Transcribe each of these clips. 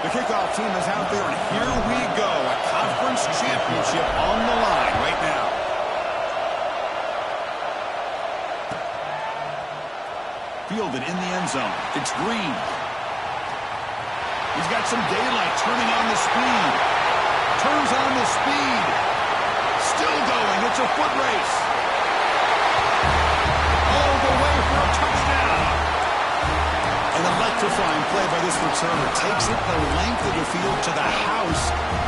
The kickoff team is out there, and here we go. A conference championship on the line right now. Fielded in the end zone. It's Green. He's got some daylight, turning on the speed. Turns on the speed. Still going. It's a foot race. All the way for a touchdown. An electrifying play by this returner. Takes it the length of the field to the house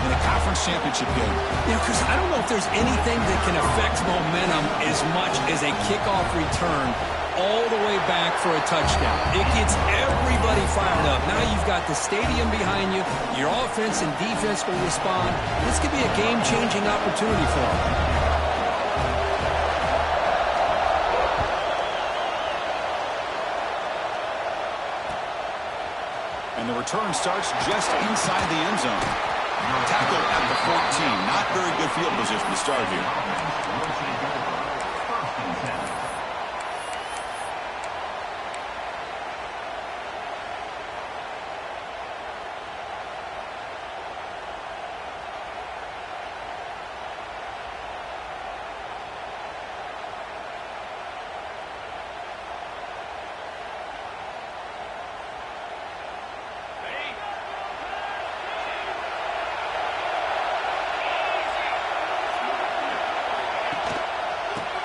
in a conference championship game. You know, Chris, I don't know if there's anything that can affect momentum as much as a kickoff return all the way back for a touchdown. It gets everybody fired up. Now you've got the stadium behind you. Your offense and defense will respond. This could be a game-changing opportunity for them. And the return starts just inside the end zone. Tackle at the 14. Not very good field position to start here.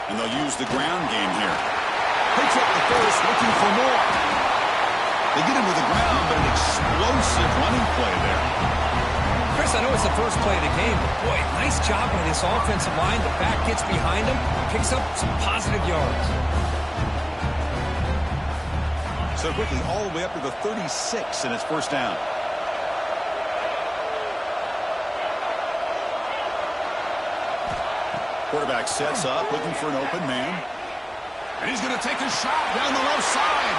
And they'll use the ground game here. Picks up the first, looking for more. They get him to the ground, but an explosive running play there. Chris, I know it's the first play of the game, but boy, nice job by this offensive line. The back gets behind him, picks up some positive yards. So quickly, all the way up to the 36, and it's first down. Quarterback sets up, looking for an open man. And he's going to take a shot down the left side.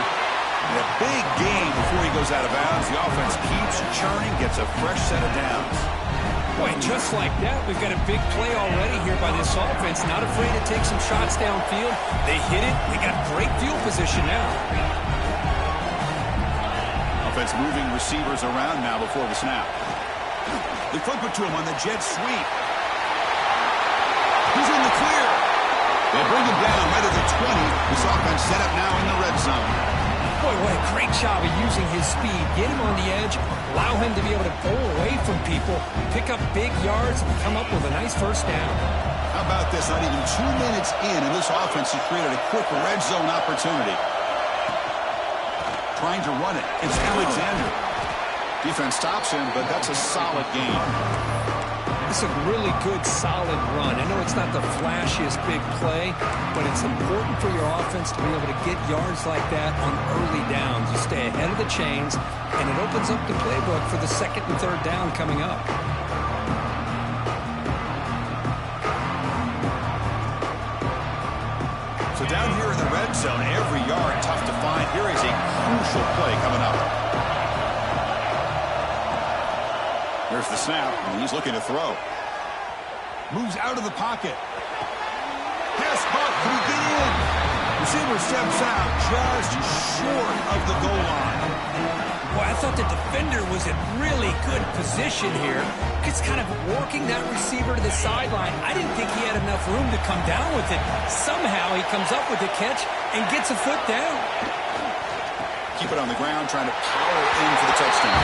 And a big gain before he goes out of bounds. The offense keeps churning, gets a fresh set of downs. Boy, just like that, we've got a big play already here by this offense. Not afraid to take some shots downfield. They hit it. They got great field position now. Offense moving receivers around now before the snap. They flip it to him on the jet sweep. He's in the clear. They bring him down right at the 20. This offense set up now in the red zone. Boy, what a great job of using his speed. Get him on the edge, allow him to be able to pull away from people, pick up big yards, and come up with a nice first down. How about this? Not even 2 minutes in, and this offense has created a quick red zone opportunity. Trying to run it. It's Alexander. Defense stops him, but that's a solid game. It's a really good, solid run. I know it's not the flashiest big play, but it's important for your offense to be able to get yards like that on early downs. You stay ahead of the chains, and it opens up the playbook for the second and third down coming up. So down here in the red zone, every yard tough to find. Here is a crucial play coming up. There's the snap, and he's looking to throw. Moves out of the pocket. Pass caught. Can he get in? Receiver steps out just short of the goal line. Boy, I thought the defender was in really good position here. He's kind of working that receiver to the sideline. I didn't think he had enough room to come down with it. Somehow he comes up with the catch and gets a foot down. Keep it on the ground, trying to power in for the touchdown.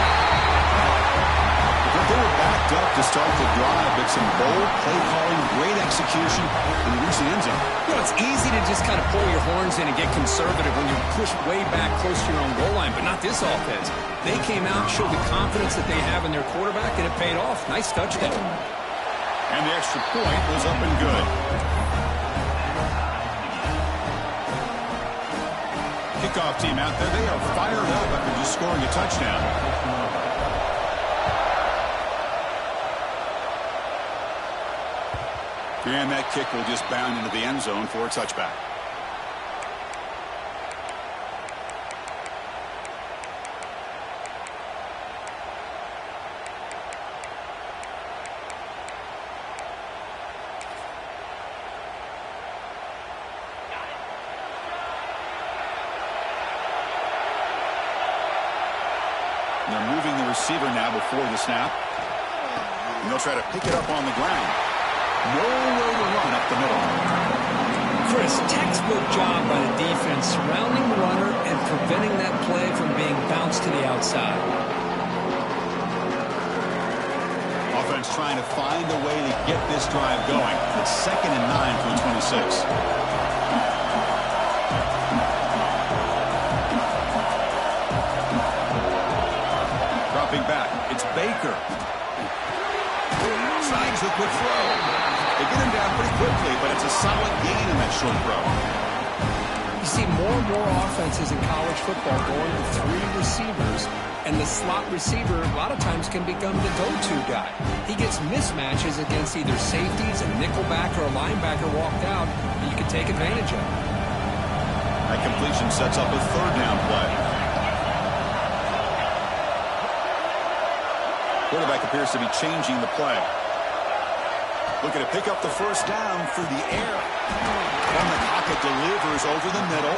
They were backed up to start the drive, but some bold play calling, great execution, and they reach the end zone. You know, it's easy to just kind of pull your horns in and get conservative when you're pushed way back close to your own goal line, but not this offense. They came out, showed the confidence that they have in their quarterback, and it paid off. Nice touchdown. And the extra point was up and good. Kickoff team out there, they are fired up after just scoring a touchdown. And that kick will just bound into the end zone for a touchback. They're moving the receiver now before the snap. And they'll try to pick it up on the ground. Nowhere to run up the middle. Chris, textbook job by the defense surrounding the runner and preventing that play from being bounced to the outside. Offense trying to find a way to get this drive going. It's 2nd and 9 from the 26. Dropping back, it's Baker. Slides the quick throw. They get him down pretty quickly, but it's a solid gain in that short throw. You see more and more offenses in college football going with 3 receivers, and the slot receiver a lot of times can become the go-to guy. He gets mismatches against either safeties, a nickelback, or a linebacker walked out, and you can take advantage of it. That completion sets up a 3rd down play. Quarterback appears to be changing the play. Looking to pick up the 1st down through the air. From the pocket, delivers over the middle.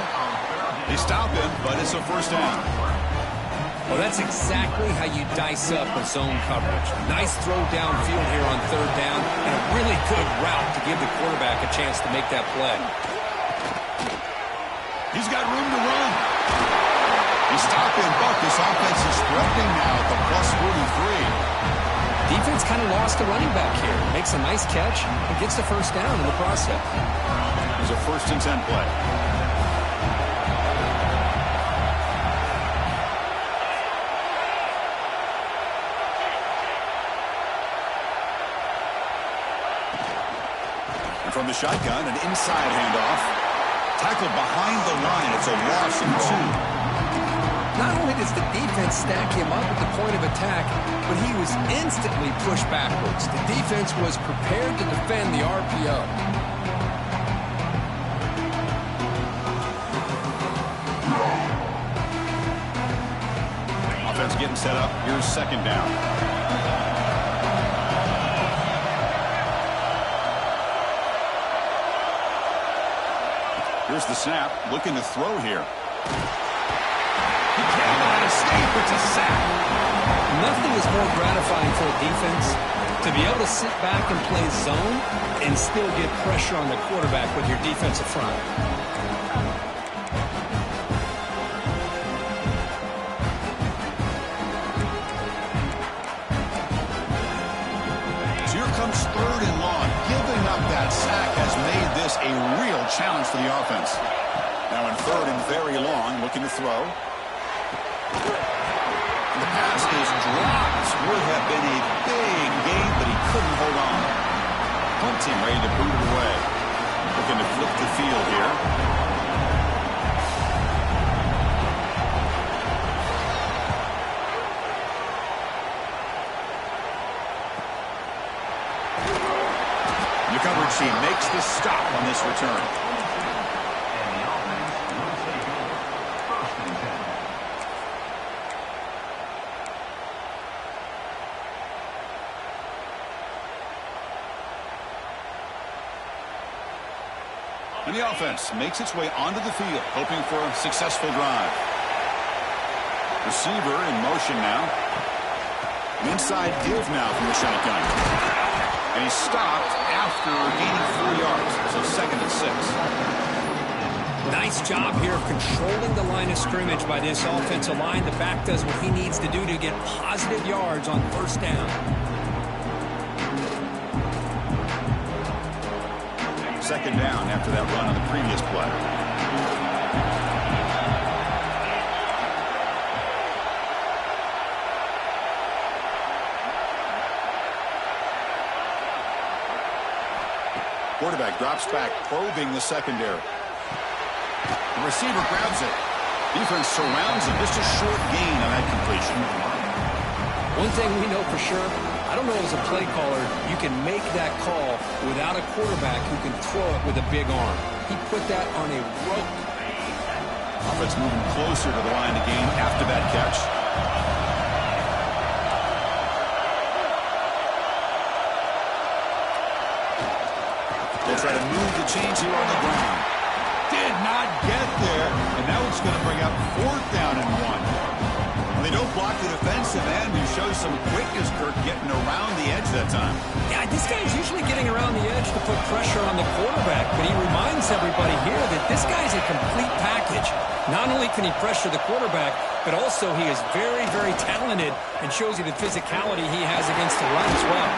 They stop him, but it's a 1st down. Well, that's exactly how you dice up a zone coverage. Nice throw downfield here on 3rd down, and a really good route to give the quarterback a chance to make that play. He's got room to run. He's stopping, but this offense is threatening now at the plus 43. Defense kind of lost the running back here. Makes a nice catch and gets the 1st down in the process. It's a 1st and 10 play. And from the shotgun, an inside handoff. Tackled behind the line. It's a loss of 2. Not only does the defense stack him up at the point of attack, but he was instantly pushed backwards. The defense was prepared to defend the RPO. Offense getting set up. Here's 2nd down. Here's the snap. Looking to throw here. He can't let it escape. It's a sack. Nothing is more gratifying for a defense to be able to sit back and play zone and still get pressure on the quarterback with your defensive front. So here comes 3rd and long. Giving up that sack has made this a real challenge for the offense. Now in 3rd and very long, looking to throw. The pass is dropped. Would have been a big gain, but he couldn't hold on. Punting, ready to boot it away. Looking to flip the field here. The coverage team makes the stop on this return. And the offense makes its way onto the field, hoping for a successful drive. Receiver in motion now. An inside give now from the shotgun. And he's stopped after gaining 4 yards. So 2nd and 6. Nice job here of controlling the line of scrimmage by this offensive line. The back does what he needs to do to get positive yards on 1st down. 2nd down after that run on the previous play. Quarterback drops back, probing the secondary. The receiver grabs it. Defense surrounds him. Just a short gain on that completion. One thing we know for sure, I don't know as a play caller, you can make that call without a quarterback who can throw it with a big arm. He put that on a rope. Offense moving closer to the line of game after that catch. They'll try to move the chains here on the ground. Did not get there, and now it's going to bring up 4th down and 1. They don't block the defensive end, who shows some quickness, Kirk, getting around the edge that time. Yeah, this guy's usually getting around the edge to put pressure on the quarterback, but he reminds everybody here that this guy's a complete package. Not only can he pressure the quarterback, but also he is very, very talented and shows you the physicality he has against the run as well.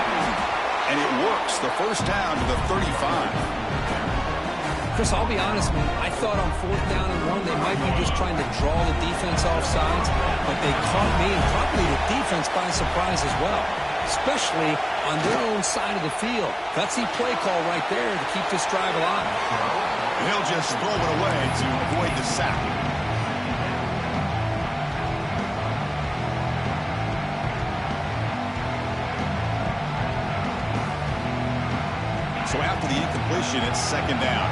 And it works. The first down to the 35. Chris, I'll be honest, man. I thought on 4th down and 1, they might be just trying to draw the defense off sides, but they caught me and probably the defense by surprise as well, especially on their own side of the field. Gutsy play call right there to keep this drive alive. And he'll just throw it away to avoid the sack. So after the incompletion, it's 2nd down.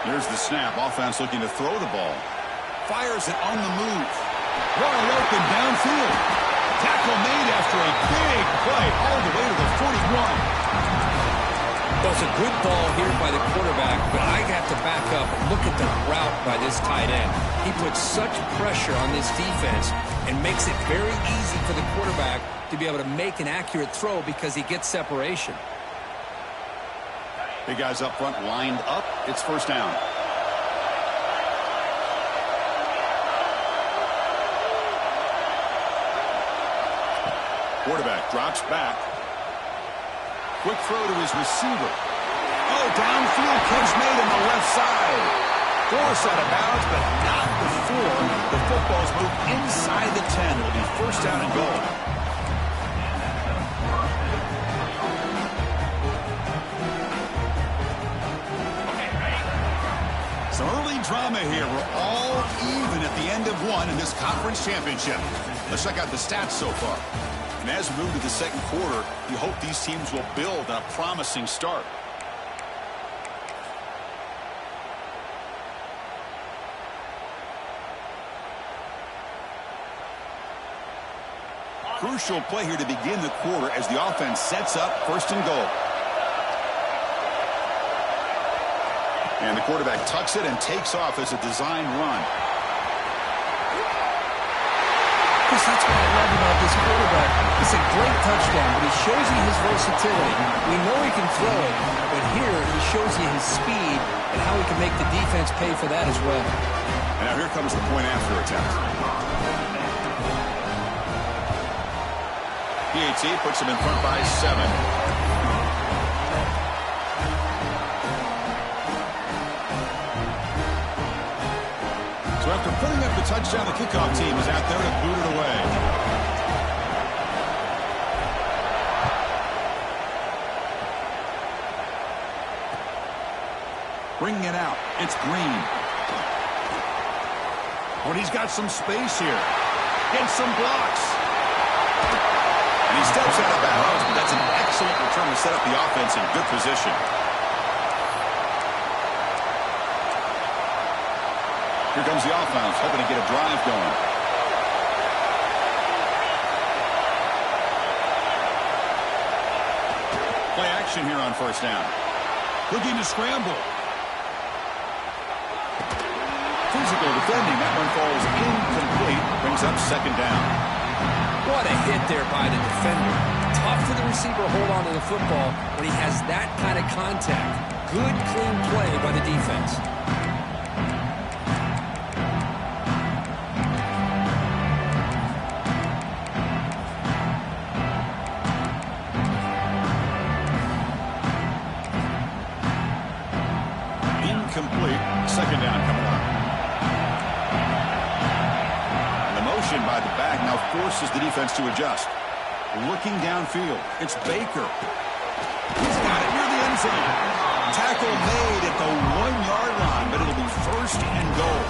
Here's the snap. Offense looking to throw the ball. Fires it on the move. Wide open downfield. Tackle made after a big play all the way to the 41. Well, it's a good ball here by the quarterback, but I have to back up and look at the route by this tight end. He puts such pressure on this defense and makes it very easy for the quarterback to be able to make an accurate throw because he gets separation. Big guys up front lined up. It's 1st down. Quarterback drops back. Quick throw to his receiver. Oh, downfield catch made on the left side. Force out of bounds, but not before the football's moved inside the 10. It'll be 1st down and goal. Some early drama here. We're all even at the end of 1 in this conference championship. Let's check out the stats so far. And as we move to the 2nd quarter, you hope these teams will build on a promising start. Crucial play here to begin the quarter as the offense sets up 1st and goal. And the quarterback tucks it and takes off as a design run. Chris, that's what I love about this quarterback. It's a great touchdown, but he shows you his versatility. We know he can throw it, but here he shows you his speed and how he can make the defense pay for that as well. And now here comes the point after attempt. PAT puts him in front by 7. So after putting up the touchdown, the kickoff team is out there to boot it away. Bringing it out, it's Green. But he's got some space here. Gets some blocks. And he steps out of bounds, but that's an excellent return to set up the offense in good position. Here comes the offense, hoping to get a drive going. Play action here on 1st down. Looking to scramble. Physical defending. That one falls incomplete. Brings up 2nd down. What a hit there by the defender. Tough for the receiver to hold on to the football when he has that kind of contact. Good, clean play by the defense. Incomplete. 2nd down coming up. And the motion by the back now forces the defense to adjust. Looking downfield. It's Baker. He's got it near the end zone. Tackle made at the 1-yard line, but it'll be 1st and goal.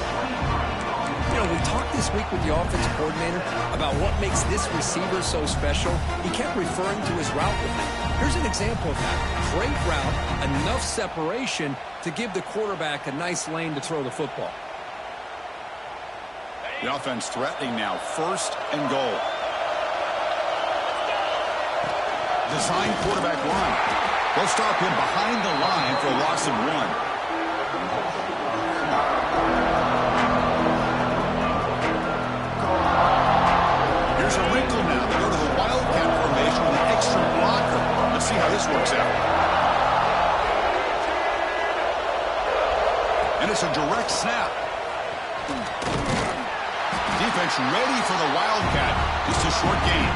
You know, we talked this week with the offensive coordinator about what makes this receiver so special. He kept referring to his route with him. Here's an example of that. Great route, enough separation to give the quarterback a nice lane to throw the football. The offense threatening now. 1st and goal. Design quarterback run. They'll stop him behind the line for a loss of 1. Here's a wrinkle now. They go to the wildcat formation with an extra blocker. Let's see how this works out. And it's a direct snap. Defense ready for the wildcat. Just a short gain.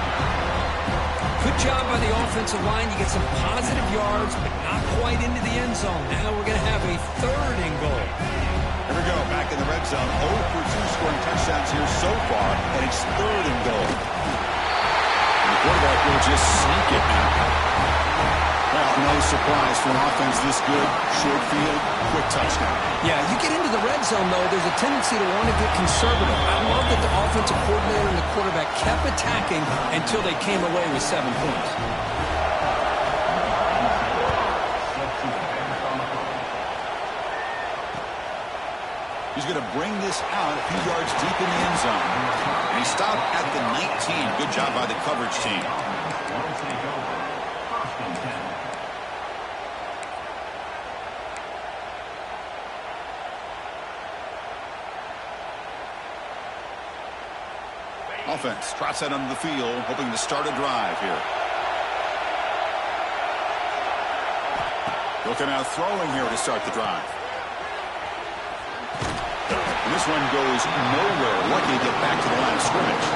Good job by the offensive line. You get some positive yards, but not quite into the end zone. Now we're going to have a 3rd and goal. Here we go, back in the red zone. 0 for 2 scoring touchdowns here so far, and it's 3rd and goal. And the quarterback will just sneak it now. Well, no surprise for an offense this good. Short field, quick touchdown. Yeah, you get into the red zone, though, there's a tendency to want to get conservative. I love that the offensive coordinator and the quarterback kept attacking until they came away with 7 points. He's going to bring this out a few yards deep in the end zone. And he stopped at the 19. Good job by the coverage team. Offense trots out onto the field, hoping to start a drive here. Looking out throwing here to start the drive. And this one goes nowhere. Lucky to get back to the line of scrimmage.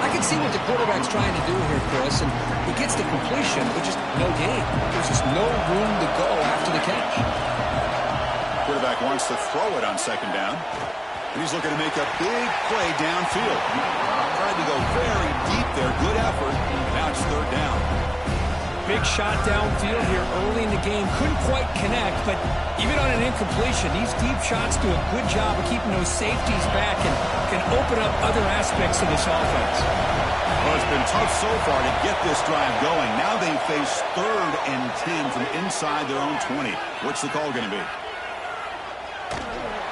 I can see what the quarterback's trying to do here, Chris, and he gets the completion, but just no gain. There's just no room to go after the catch. Quarterback wants to throw it on 2nd down. And he's looking to make a big play downfield. Tried to go very deep there. Good effort. Now it's 3rd down. Big shot downfield here early in the game. Couldn't quite connect, but even on an incompletion, these deep shots do a good job of keeping those safeties back and can open up other aspects of this offense. Well, it's been tough so far to get this drive going. Now they face 3rd and 10 from inside their own 20. What's the call going to be?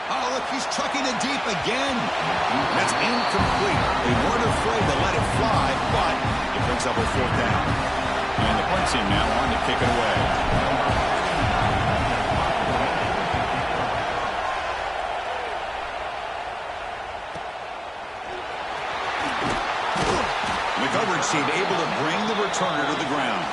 Oh, look, he's chucking it deep again. That's incomplete. They weren't afraid to let it fly, but it brings up a 4th down. And the punt team now on to kick it away. The coverage team able to bring the returner to the ground.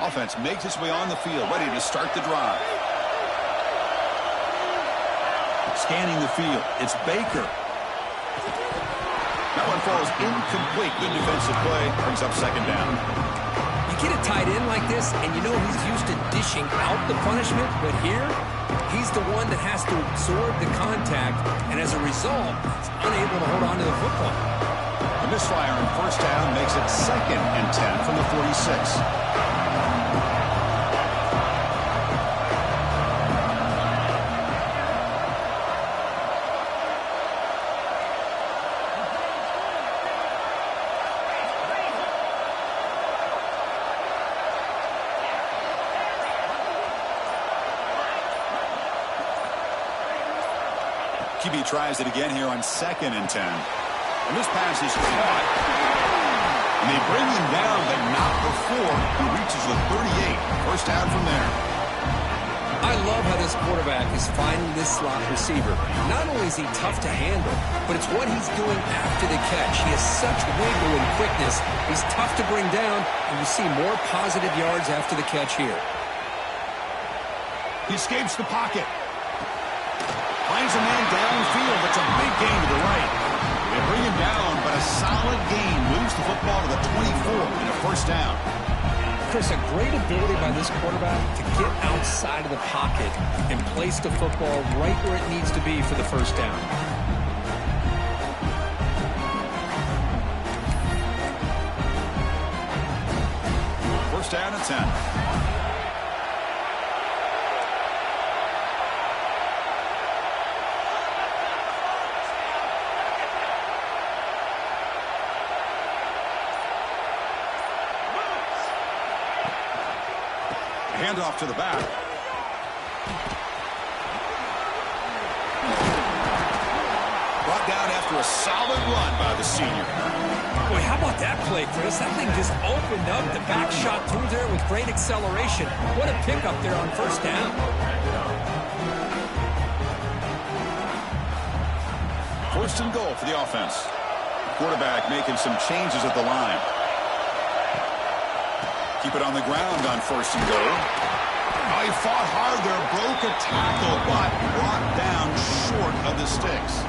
Offense makes its way on the field, ready to start the drive. Scanning the field, it's Baker. That one falls incomplete. Good defensive play, brings up 2nd down. You get a tight end like this, and you know he's used to dishing out the punishment, but here, he's the one that has to absorb the contact, and as a result, he's unable to hold on to the football. The misfire on 1st down makes it 2nd and 10 from the 46. QB tries it again here on 2nd and 10. And this pass is caught. And they bring him down, but not before he reaches the 38. 1st down from there. I love how this quarterback is finding this slot receiver. Not only is he tough to handle, but it's what he's doing after the catch. He has such wiggle and quickness. He's tough to bring down, and you see more positive yards after the catch here. He escapes the pocket. Finds a man downfield. That's a big gain to the right. They bring him down, but a solid gain moves the football to the 24 and a 1st down. Chris, a great ability by this quarterback to get outside of the pocket and place the football right where it needs to be for the 1st down. First down and 10. Handoff to the back. Brought down after a solid run by the senior. Boy, how about that play, Chris? That thing just opened up. The back shot through there with great acceleration. What a pickup there on first down. First and goal for the offense. Quarterback making some changes at the line. Keep it on the ground on first and goal. Oh, he fought hard there, broke a tackle, but brought down short of the sticks.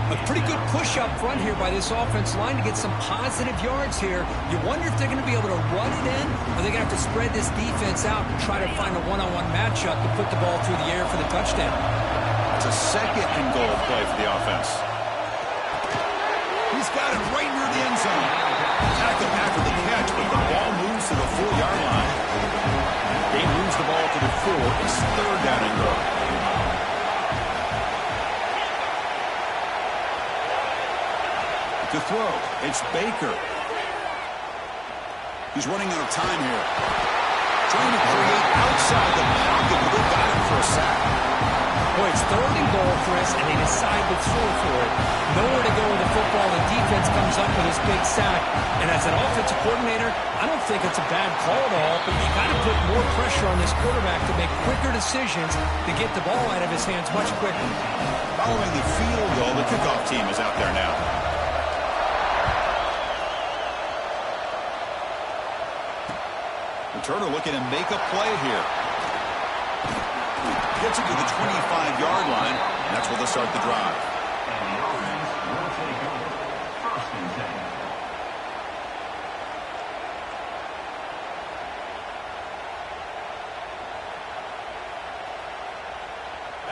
A pretty good push up front here by this offense line to get some positive yards here. You wonder if they're going to be able to run it in, or they're going to have to spread this defense out and try to find a one-on-one matchup to put the ball through the air for the touchdown. It's a second and goal play for the offense. He's got it right near the end zone. Tackled after the catch, but the ball moves to the 4-yard line. They moves the ball to the 4. It's third down and goal. To throw, it's Baker. He's running out of time here. Trying to create outside the pocket, but they got him for a sack. Boy, it's third and goal, Chris, and they decide to throw for it. Nowhere to go with the football. The defense comes up with this big sack. And as an offensive coordinator, I don't think it's a bad call at all, but you got to put more pressure on this quarterback to make quicker decisions to get the ball out of his hands much quicker. Following the field goal, the kickoff team is out there now. Turner looking to make a play here. Gets it to the 25-yard line, and that's where they'll start the drive.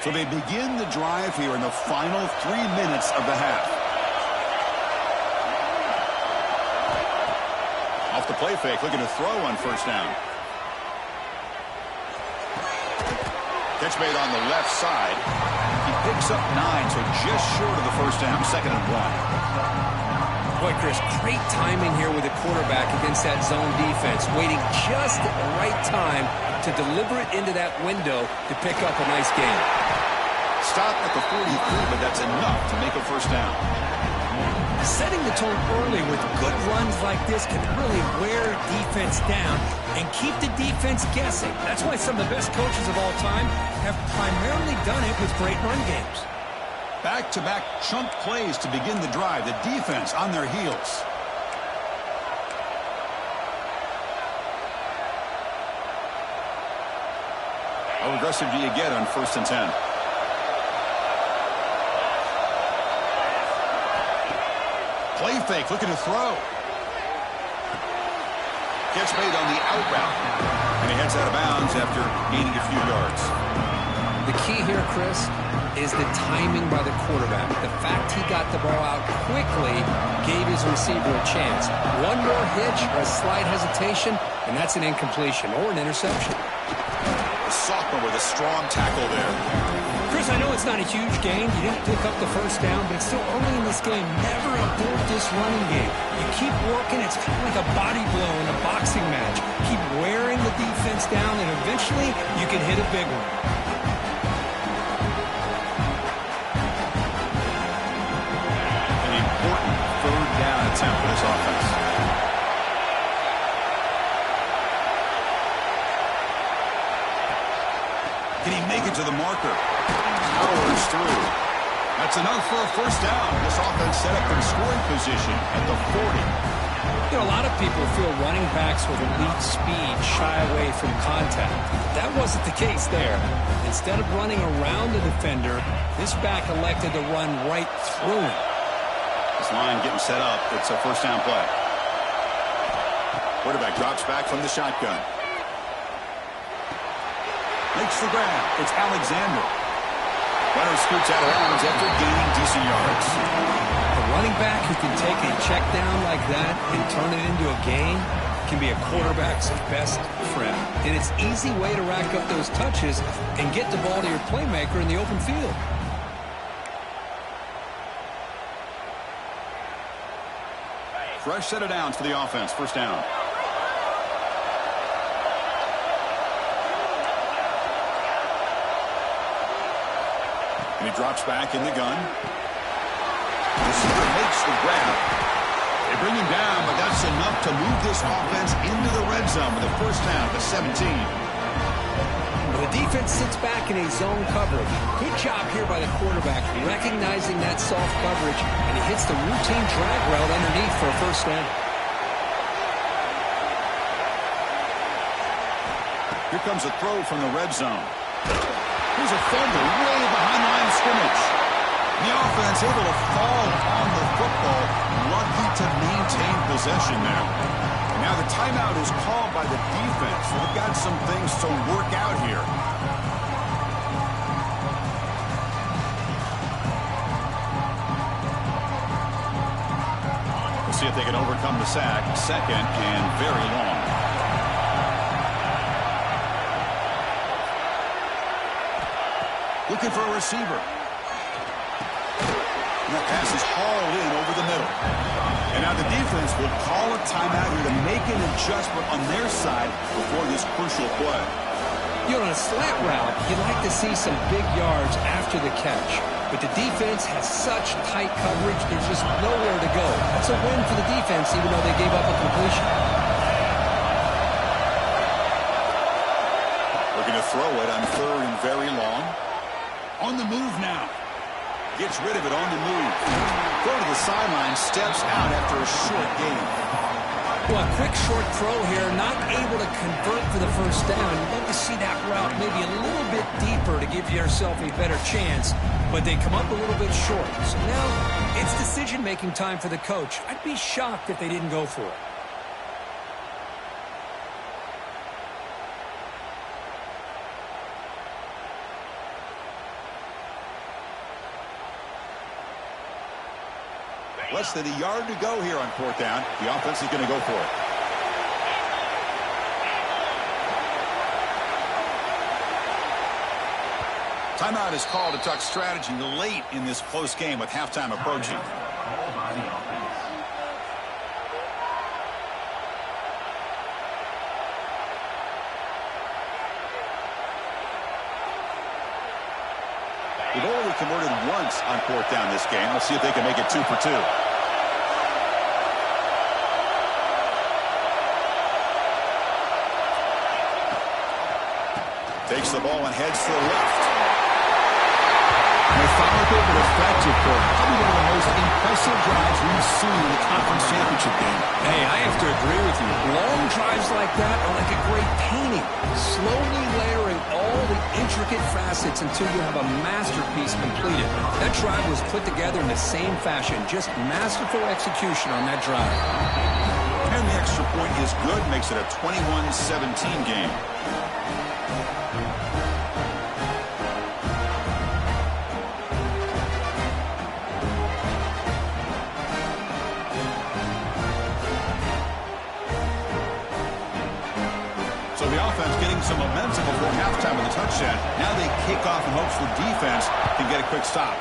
So they begin the drive here in the final 3 minutes of the half. Off the play fake, looking to throw on first down. Catch made on the left side. He picks up 9, so just short of the first down, second and 1. Boy, Chris, great timing here with the quarterback against that zone defense, waiting just at the right time to deliver it into that window to pick up a nice gain. Stop at the 43, but that's enough to make a first down. Setting the tone early with good runs like this can really wear defense down and keep the defense guessing. That's why some of the best coaches of all time have primarily done it with great run games. Back-to-back chunk plays to begin the drive. The defense on their heels. How aggressive do you get on first and 10? Play fake, looking to throw. Catch made on the out route. And he heads out of bounds after gaining a few yards. The key here, Chris, is the timing by the quarterback. The fact he got the ball out quickly gave his receiver a chance. One more hitch or a slight hesitation, and that's an incompletion or an interception. The sophomore with a strong tackle there. Chris, I know it's not a huge gain. You didn't pick up the first down, but it's still early in this game. Never abort this running game. You keep working. It's kind of like a body blow in a boxing match. Keep wearing the defense down, and eventually you can hit a big one. An important third down attempt for this offense. Can he make it to the marker? Powers through. That's enough for a first down. This offense set up in scoring position at the 40. You know, a lot of people feel running backs with elite speed shy away from contact. That wasn't the case there. Instead of running around the defender, this back elected to run right through him. This line getting set up. It's a first down play. Quarterback drops back from the shotgun. Makes the grab. It's Alexander. Runner scoots out of bounds after gaining decent yards. A running back who can take a check down like that and turn it into a gain can be a quarterback's best friend. And it's an easy way to rack up those touches and get the ball to your playmaker in the open field. Fresh set of downs for the offense. First down. And he drops back in the gun. Receiver makes the grab. They bring him down, but that's enough to move this offense into the red zone with a first down to 17. The defense sits back in a zone coverage. Good job here by the quarterback, recognizing that soft coverage, and he hits the routine drag route underneath for a first down. Here comes a throw from the red zone. Here's a fumble way behind the line of scrimmage. The offense able to fall on the football, lucky to maintain possession there. And now the timeout is called by the defense. They've got some things to work out here. We'll see if they can overcome the sack. Second and very long. Looking for a receiver. And that pass is hauled in over the middle. And now the defense will call a timeout here to make an adjustment on their side before this crucial play. You know, on a slant route, you'd like to see some big yards after the catch. But the defense has such tight coverage, there's just nowhere to go. That's a win for the defense, even though they gave up a completion. Looking to throw it on third and very long. On the move now. Gets rid of it on the move. Throw to the sideline, steps out after a short gain. Well, a quick short throw here, not able to convert for the first down. You'd love to see that route maybe a little bit deeper to give yourself a better chance, but they come up a little bit short. So now it's decision-making time for the coach. I'd be shocked if they didn't go for it. Less than a yard to go here on fourth down. The offense is going to go for it. Timeout is called to talk strategy late in this close game with halftime approaching. They've only converted once on fourth down this game. Let's see if they can make it 2 for 2. Takes the ball and heads to the left. And they followed it with effective for probably one of the most impressive drives we've seen in the conference championship game. Hey, I have to agree with you. Long drives like that are like a great painting. Slowly layering all the intricate facets until you have a masterpiece completed. That drive was put together in the same fashion. Just masterful execution on that drive. And the extra point is good. Makes it a 21-17 game. Some momentum before halftime with a touchdown. Now they kick off in hopes the defense can get a quick stop.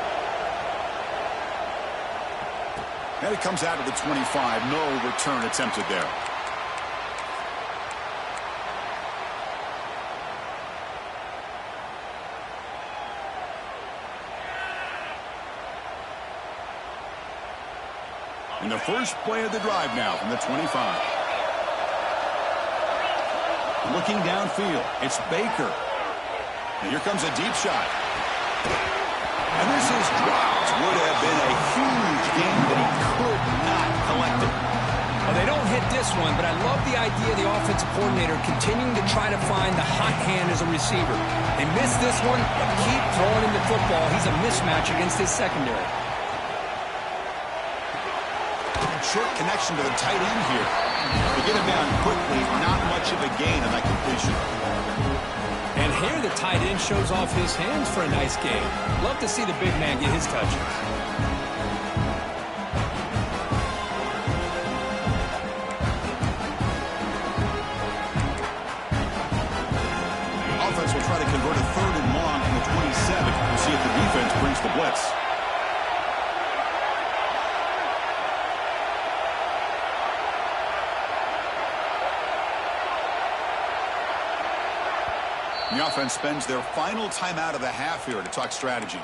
And it comes out of the 25. No return attempted there. And the first play of the drive now from the 25. Looking downfield, it's Baker. And here comes a deep shot. And this is dropped. Would have been a huge game, but he could not collect it. Well, they don't hit this one, but I love the idea of the offensive coordinator continuing to try to find the hot hand as a receiver. They missed this one, but keep throwing him the football. He's a mismatch against his secondary. Short connection to the tight end here. To get him down quickly, not much of a gain on that completion. And here the tight end shows off his hands for a nice game. Love to see the big man get his touches. Offense will try to convert a third and long from the 27. We'll see if the defense brings the blitz. The offense spends their final timeout of the half here to talk strategy.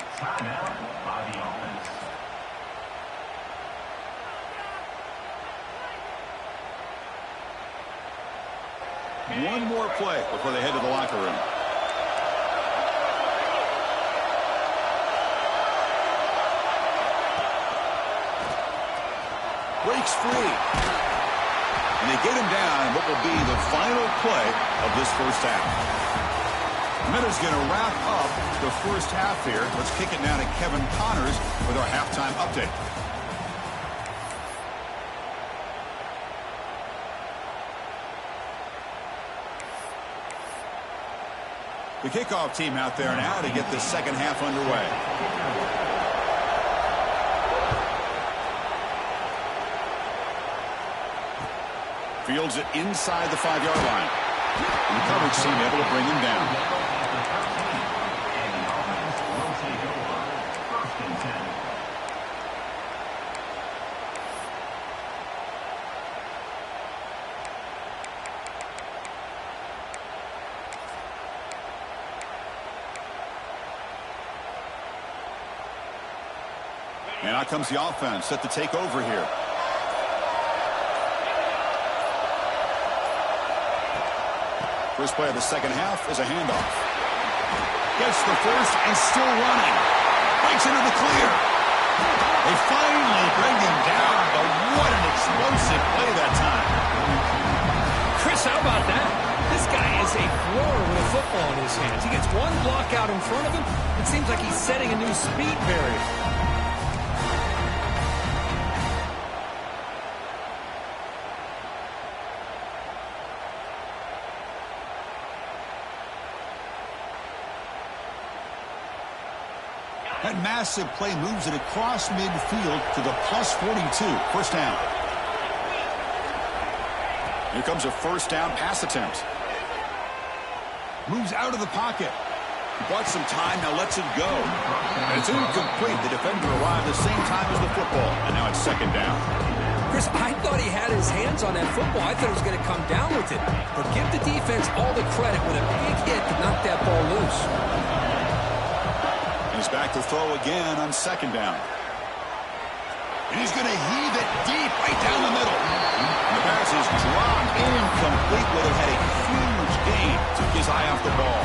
One more play before they head to the locker room. Breaks free. And they get him down in what will be the final play of this first half. Minuta's going to wrap up the first half here. Let's kick it now to Kevin Connors with our halftime update. The kickoff team out there now to get the second half underway. Fields it inside the 5-yard line. And the coverage team able to bring him down. And out comes the offense set to take over here. First play of the second half is a handoff. Gets the first and still running. Breaks into the clear. They finally bring him down, but what an explosive play that time. Chris, how about that? This guy is a thrower with a football in his hands. He gets one block out in front of him. It seems like he's setting a new speed barrier. That massive play moves it across midfield to the +42. First down. Here comes a first down pass attempt. Moves out of the pocket. Bought some time, now lets it go. And it's incomplete. The defender arrived the same time as the football. And now it's second down. Chris, I thought he had his hands on that football. I thought he was going to come down with it. But give the defense all the credit with a big hit to knock that ball loose. He's back to throw again on second down. And he's going to heave it deep right down the middle. And the pass is dropped incomplete. Would have had a huge gain. Took his eye off the ball.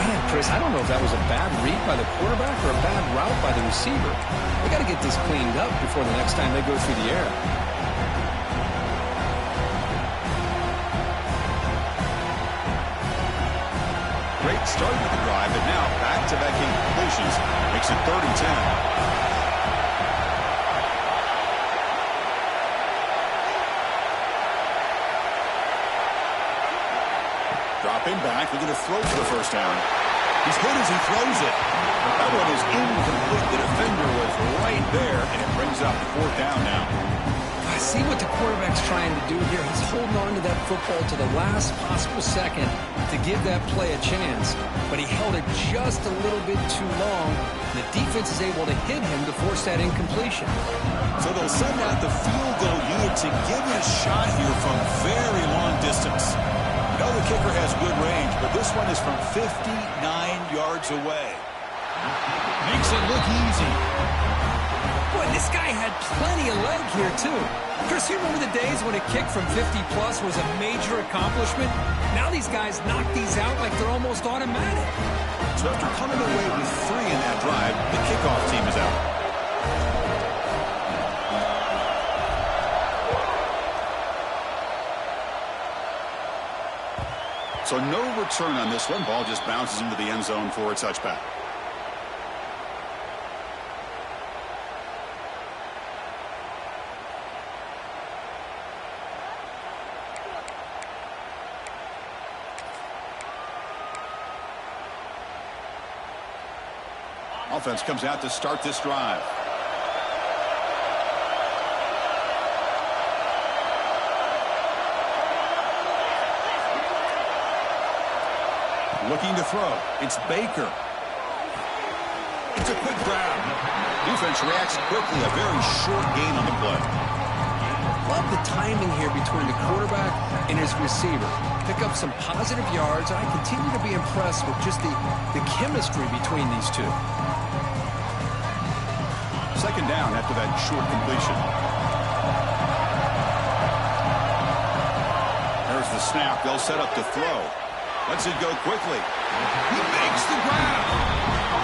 Man, Chris, I don't know if that was a bad read by the quarterback or a bad route by the receiver. They got to get this cleaned up before the next time they go through the air. Great start to the drive, but now back-to-back incompletions makes it 3rd and 10. Dropping back, looking to throw for the first down. He's good as he throws it. That one is incomplete. The defender was right there, and it brings up 4th down now. I see what the quarterback's trying to do here. He's holding on to that football to the last possible second to give that play a chance. But he held it just a little bit too long. The defense is able to hit him to force that incompletion. So they'll send out the field goal unit to give it a shot here from very long distance. You know the kicker has good range, but this one is from 59 yards away. Makes it look easy. Boy, this guy had plenty of leg here, too. Chris, you remember the days when a kick from 50-plus was a major accomplishment? Now these guys knock these out like they're almost automatic. So after coming away with 3 in that drive, the kickoff team is out. So no return on this one. Ball just bounces into the end zone for a touchback. Offense comes out to start this drive. Looking to throw. It's Baker. It's a quick grab. Defense reacts quickly. A very short gain on the play. Love the timing here between the quarterback and his receiver. Pick up some positive yards, and I continue to be impressed with just the chemistry between these two. Second down after that short completion. There's the snap. They'll set up to throw. Lets it go quickly. He makes the grab.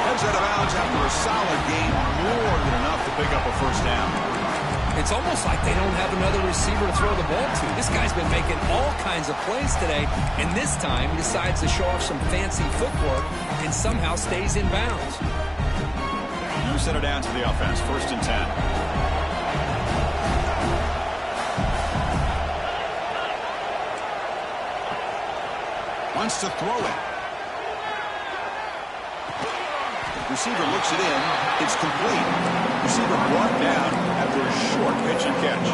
Heads out of bounds after a solid gain, more than enough to pick up a first down. It's almost like they don't have another receiver to throw the ball to. This guy's been making all kinds of plays today, and this time he decides to show off some fancy footwork and somehow stays in bounds. You set it down to the offense, 1st and 10. Wants to throw it. Receiver looks it in. It's complete. Receiver brought down after a short pitch and catch.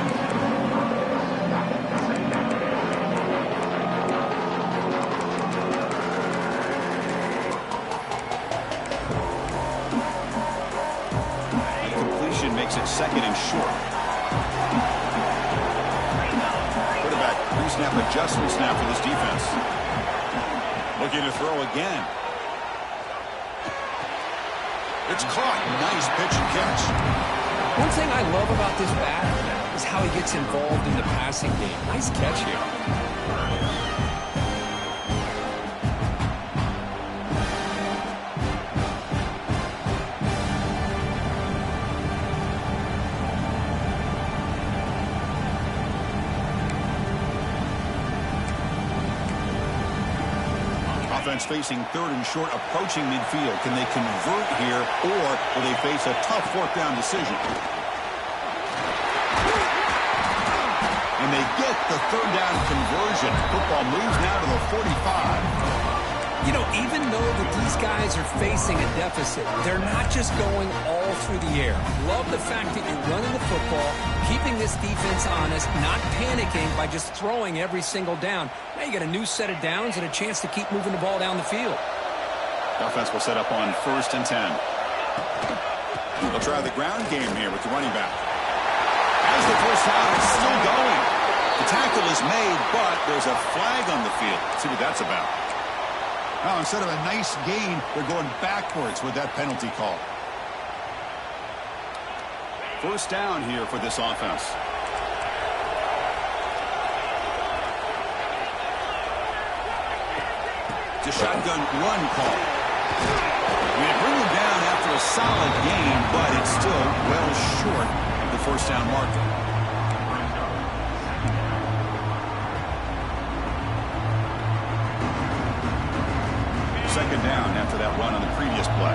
Completion makes it 2nd and short. Quarterback pre-snap adjustment snap for this defense. Looking to throw again. It's caught. Nice pitch and catch. One thing I love about this back is how he gets involved in the passing game. Nice catch here. Offense facing 3rd and short, approaching midfield. Can they convert here, or will they face a tough 4th down decision? And they get the 3rd down conversion. Football moves now to the 45. You know, even though that these guys are facing a deficit, they're not just going all through the air. Love the fact that you're running the football, keeping this defense honest, not panicking by just throwing every single down. Now you got a new set of downs and a chance to keep moving the ball down the field. The offense will set up on 1st and 10. They'll try the ground game here with the running back. As the first down, it's still going. The tackle is made, but there's a flag on the field. Let's see what that's about. Now, instead of a nice gain, they're going backwards with that penalty call. First down here for this offense. The shotgun run call. They bring him down after a solid gain, but it's still well short of the first down marker. Second down after that run on the previous play.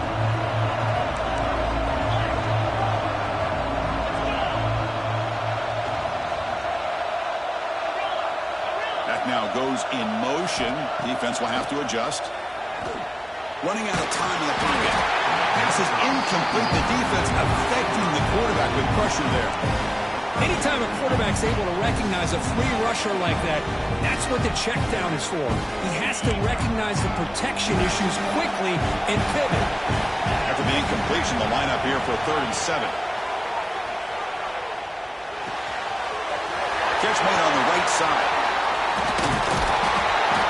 That now goes in motion. Defense will have to adjust. Running out of time in the pocket. Pass is incomplete. The defense affecting the quarterback with pressure there. Anytime a quarterback's able to recognize a free rusher like that, that's what the check down is for. He has to recognize the protection issues quickly and pivot. After the incompletion, the lineup here for 3rd and 7. Catch made on the right side.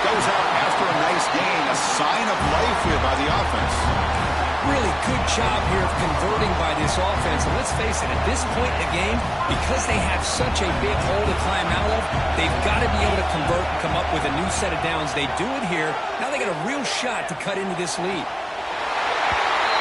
Goes out after a nice gain. A sign of life here by the offense. Really good job here of converting by this offense. And let's face it, at this point in the game, because they have such a big hole to climb out of, they've got to be able to convert and come up with a new set of downs. They do it here. Now they got a real shot to cut into this lead.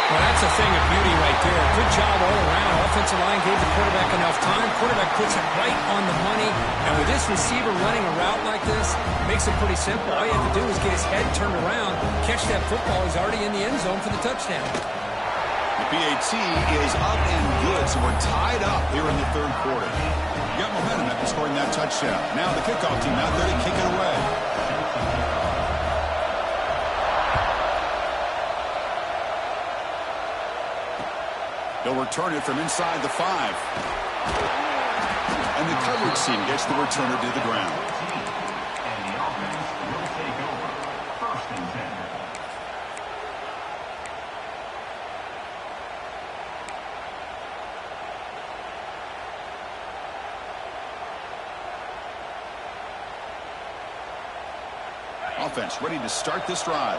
Well, that's a thing of beauty right there. Good job all around. Offensive line gave the quarterback enough time. Quarterback puts it right on the money. And with this receiver running a route like this, makes it pretty simple. All you have to do is get his head turned around, catch that football. He's already in the end zone for the touchdown. The PAT is up and good, so we're tied up here in the 3rd quarter. You got momentum after scoring that touchdown. Now the kickoff team out there to kick it away. They'll return it from inside the 5. And the coverage team gets the returner to the ground. And the offense will take over. 1st and 10. offense ready to start this drive.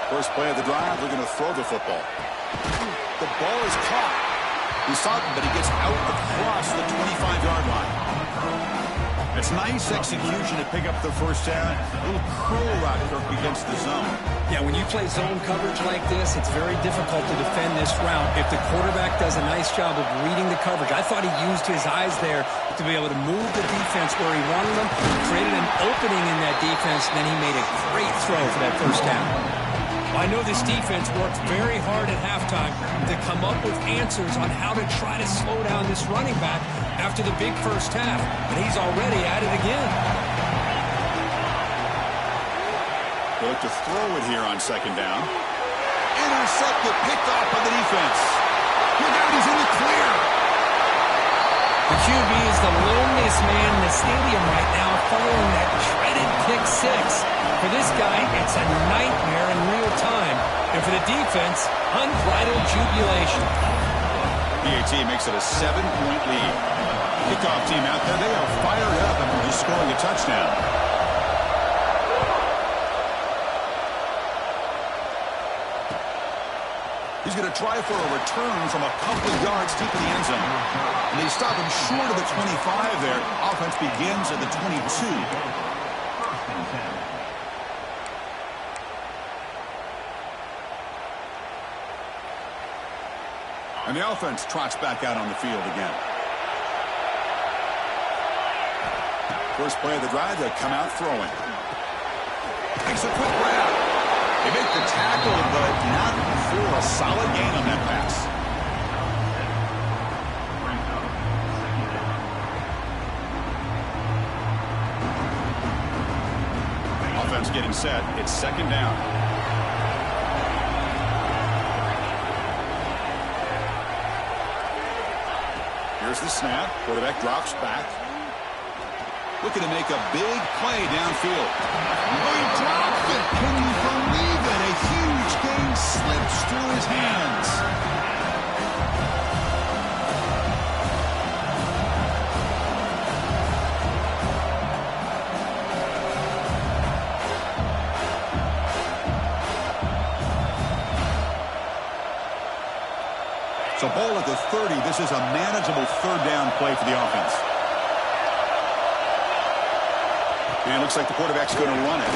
First play of the drive, they're going to throw the football. The ball is caught. He's stopped, but he gets out across the 25-yard line. It's nice execution to pick up the first down. A little curl route, Kirk, against the zone. Yeah, when you play zone coverage like this, it's very difficult to defend this route if the quarterback does a nice job of reading the coverage. I thought he used his eyes there to be able to move the defense where he wanted them, created an opening in that defense, and then he made a great throw for that first down. I know this defense worked very hard at halftime to come up with answers on how to try to slow down this running back after the big first half, and he's already at it again. They look to throw it here on second down. Intercepted, picked off by the defense. Look out, he's in the clear. The QB is the loneliest man in the stadium right now following that dreaded pick six. For this guy, it's a nightmare in real time. And for the defense, unbridled jubilation. PAT makes it a 7-point lead. Kickoff team out there, they are fired up and just scoring a touchdown. He's going to try for a return from a couple of yards deep in the end zone. And they stop him short of the 25 there. Offense begins at the 22. First and 10. And the offense trots back out on the field again. First play of the drive, they come out throwing. Makes a quick grab. They make the tackle, but not for a solid gain on that pass. Offense getting set. It's second down. Here's the snap. Quarterback drops back. Looking to make a big play downfield. Oh, he dropped it. Can you believe it? A huge gain slips through his hands. So ball at the 30. This is a manageable third down play for the offense. And it looks like the quarterback's going to run it.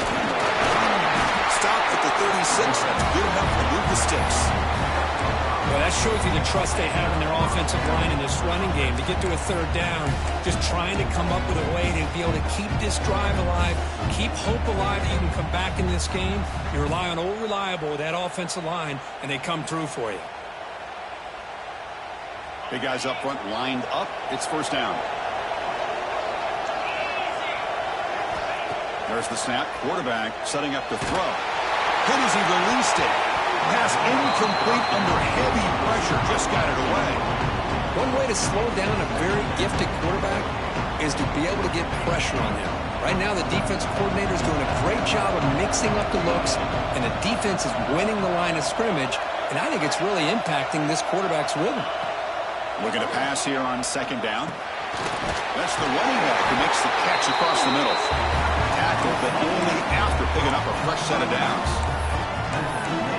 Stopped at the 36. That's good enough to move the sticks. Well, that shows you the trust they have in their offensive line in this running game. To get to a third down, just trying to come up with a way to be able to keep this drive alive, keep hope alive that you can come back in this game. You rely on old reliable with that offensive line, and they come through for you. Big guys up front lined up. It's first down. There's the snap. Quarterback setting up to throw. Hit as he released it. Pass incomplete under heavy pressure. Just got it away. One way to slow down a very gifted quarterback is to be able to get pressure on him. Right now, the defense coordinator is doing a great job of mixing up the looks, and the defense is winning the line of scrimmage, and I think it's really impacting this quarterback's rhythm. Looking to pass here on second down. That's the running back who makes the catch across the middle. Tackle, but only after picking up a fresh set of downs.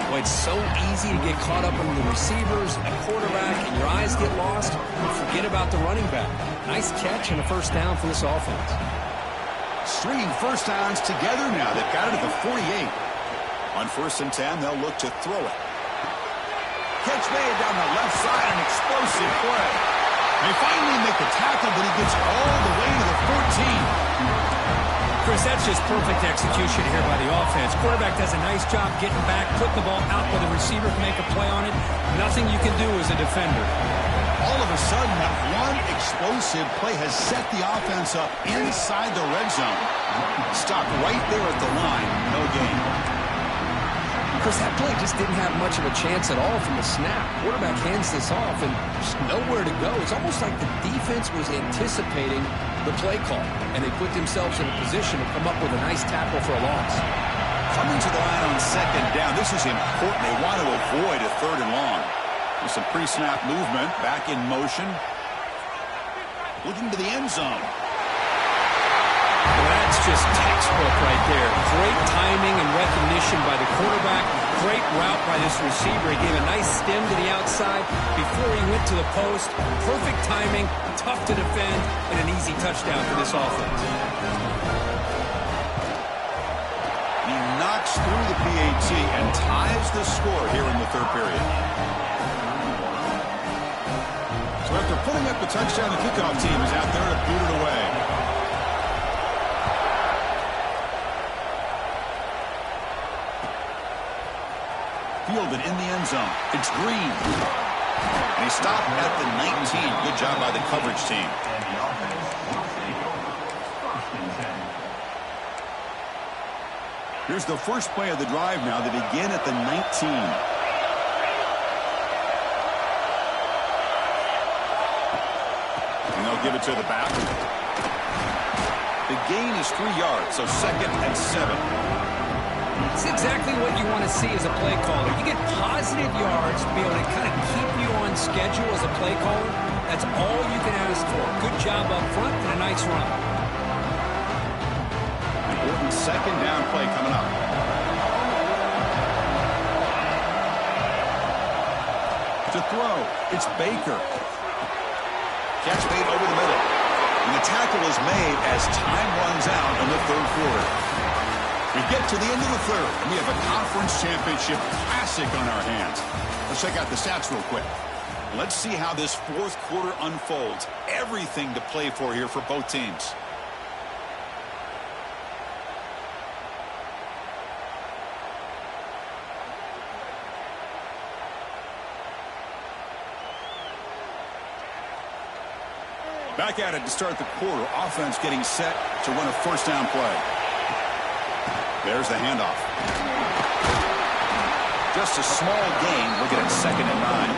Well, it's so easy to get caught up in the receivers and the quarterback, and your eyes get lost. You forget about the running back. Nice catch and a first down for this offense. Stringing first downs together now. They've got it at the 48. On first and 10, they'll look to throw it. Catch made down the left side, an explosive play. They finally make the tackle, but he gets all the way to the 14. Chris, that's just perfect execution here by the offense. Quarterback does a nice job getting back, putting the ball out where the receiver can make a play on it. Nothing you can do as a defender. All of a sudden, that one explosive play has set the offense up inside the red zone. Stopped right there at the line. No gain. Chris, that play just didn't have much of a chance at all from the snap. Quarterback hands this off, and there's nowhere to go. It's almost like the defense was anticipating the play call, and they put themselves in a position to come up with a nice tackle for a loss. Coming to the line on second down, this is important. They want to avoid a 3rd and long. With some pre-snap movement, back in motion. Looking to the end zone. That's just textbook right there. Great timing and recognition by the quarterback. Great route by this receiver. He gave a nice stem to the outside before he went to the post. Perfect timing, tough to defend, and an easy touchdown for this offense. He knocks through the PAT and ties the score here in the 3rd period. So after putting up the touchdown, the kickoff team is out there to boot it away. Fielded in the end zone. It's Green. And he stopped at the 19. Good job by the coverage team. And the offense will take over. 1st and 10. Here's the first play of the drive now. They begin at the 19. And they'll give it to the back. The gain is 3 yards, so 2nd and 7. It's exactly what you want to see as a play caller. You get positive yards to be able to kind of keep you on schedule as a play caller. That's all you can ask for. Good job up front and a nice run. Important 2nd down play coming up. To throw, it's Baker. Catch made over the middle. And the tackle is made as time runs out in the 3rd quarter. We get to the end of the 3rd, and we have a conference championship classic on our hands. Let's check out the stats real quick. Let's see how this 4th quarter unfolds. Everything to play for here for both teams. Back at it to start the quarter. Offense getting set to run a 1st down play. There's the handoff. Just a small gain. Looking at 2nd and 9.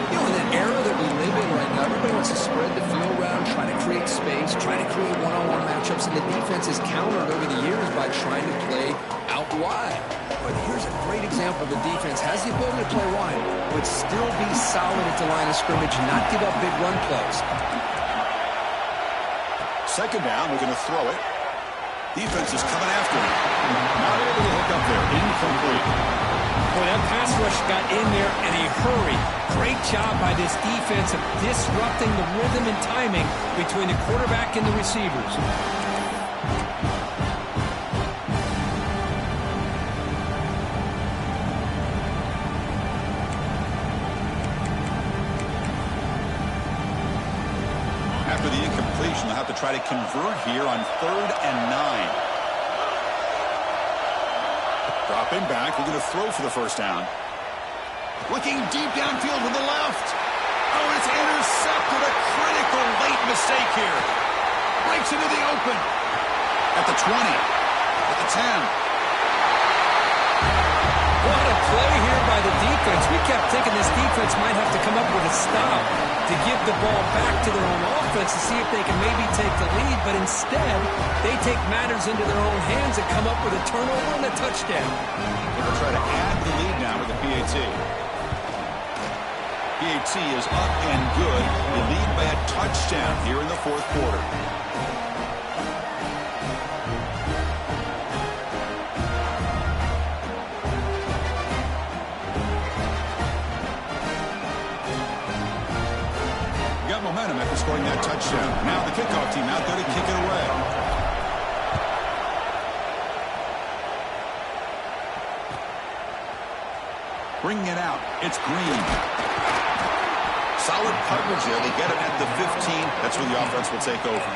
You know, in the era that we live in right now, everybody wants to spread the field around, trying to create space, trying to create one-on-one matchups, and the defense is countered over the years by trying to play out wide. But here's a great example of the defense has the ability to play wide, but still be solid at the line of scrimmage, not give up big run plays. 2nd down, we're going to throw it. Defense is coming after him. Not able to hook up there. Incomplete. Boy, that pass rush got in there in a hurry. Great job by this defense of disrupting the rhythm and timing between the quarterback and the receivers. After the incompletion, they'll have to try to convert here on 3rd and 9. Dropping back. We're going to throw for the 1st down. Looking deep downfield to the left. Oh, it's intercepted. A critical late mistake here. Breaks into the open. At the 20. At the 10. What a play here by the defense. We kept thinking this defense might have to come up with a stop to give the ball back to their own offense to see if they can maybe take the lead, but instead they take matters into their own hands and come up with a turnover and a touchdown. They'll try to add the lead now with the PAT. PAT is up and good. They lead by a touchdown here in the 4th quarter. Momentum after scoring that touchdown. Now the kickoff team out there to kick it away. Bringing it out. It's Green. Solid coverage there. They get it at the 15. That's where the offense will take over.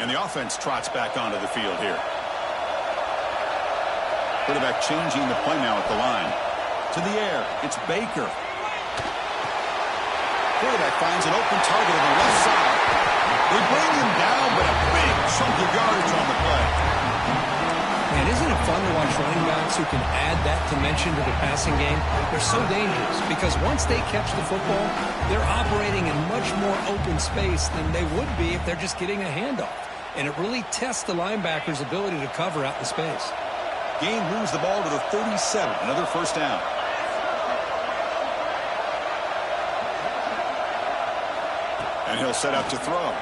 And the offense trots back onto the field here. Quarterback changing the play now at the line. To the air. It's Baker. Quarterback finds an open target on the left side. They bring him down, but a big chunk of yardage on the play. Man, isn't it fun to watch running backs who can add that dimension to the passing game? They're so dangerous because once they catch the football, they're operating in much more open space than they would be if they're just getting a handoff. and it really tests the linebacker's ability to cover out in space. Gain moves the ball to the 37, another first down. And he'll set up to throw.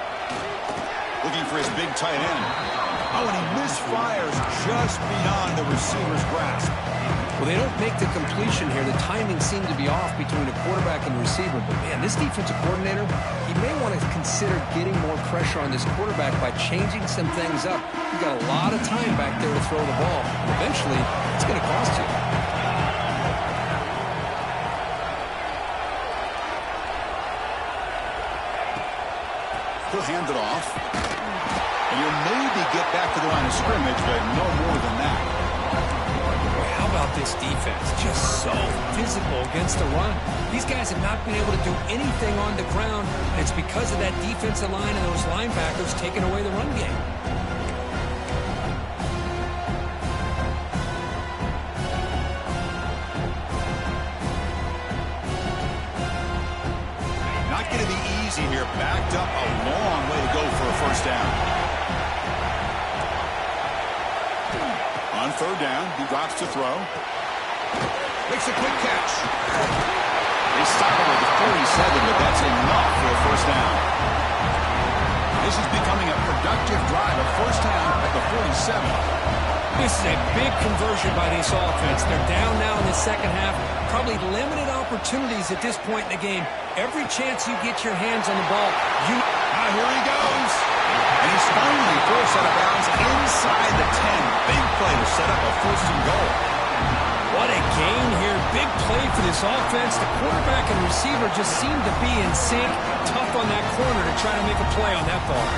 Looking for his big tight end. Oh, and he misfires just beyond the receiver's grasp. Well, they don't make the completion here. The timing seemed to be off between a quarterback and the receiver. But, man, this defensive coordinator, he may want to consider getting more pressure on this quarterback by changing some things up. You've got a lot of time back there to throw the ball. Eventually, it's going to cost you. He'll hand it off. And he'll maybe get back to the line of scrimmage, but no more than that. How about this defense? Just so physical against the run. These guys have not been able to do anything on the ground, and it's because of that defensive line and those linebackers taking away the run game. Not going to be easy here. Backed up a long way to go for a first down. On third down, he drops to throw. Makes a quick catch. They stop him at the 47, but that's enough for a first down. This is becoming a productive drive. A first down at the 47. This is a big conversion by this offense. They're down now in the second half. Probably limited opportunities at this point in the game. Every chance you get your hands on the ball, here he goes. And he's finally forced out of bounds inside the 10. Big play to set up a first and goal. What a gain here. Big play for this offense. The quarterback and receiver just seem to be in sync. Tough on that corner to try to make a play on that ball.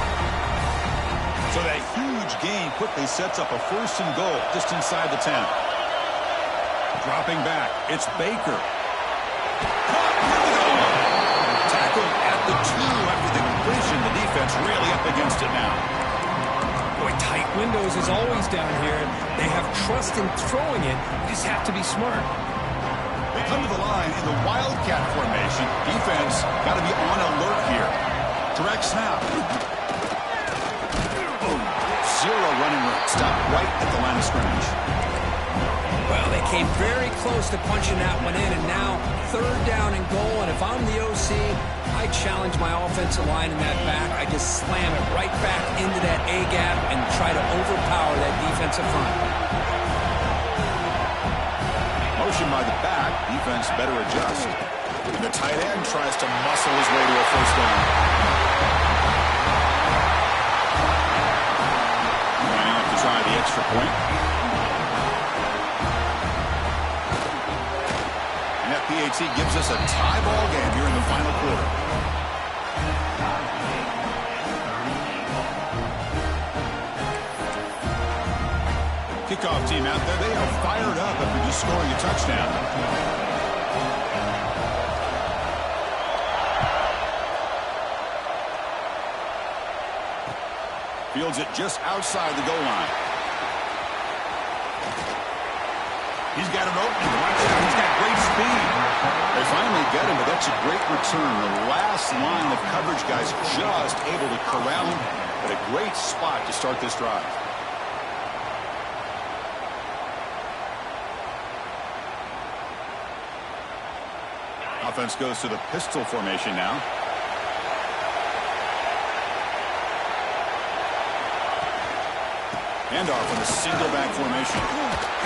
So that huge gain quickly sets up a first and goal just inside the 10. Dropping back. It's Baker. Tackled at the 2 after the completion. The defense really up against it now. Boy, tight windows is always down here. They have trust in throwing it. You just have to be smart. They come to the line in the Wildcat formation. Defense got to be on alert here. Direct snap. Boom. Zero running room. Stop right at the line of scrimmage. Well, they came very close to punching that one in, and now third down and goal. And if I'm the OC, I challenge my offensive line in that back. I just slam it right back into that A-gap and try to overpower that defensive front. Motion by the back. Defense better adjust. And the tight end tries to muscle his way to a first down. Lining up to try the extra point. PAT gives us a tie ball game here in the final quarter. Kickoff team out there. They are fired up after just scoring a touchdown. Fields it just outside the goal line. He's got him open. Watch out. He's got great speed. They finally get him, but that's a great return. The last line of coverage guys just able to corral him, but a great spot to start this drive. Offense goes to the pistol formation now. Handoff in the single back formation.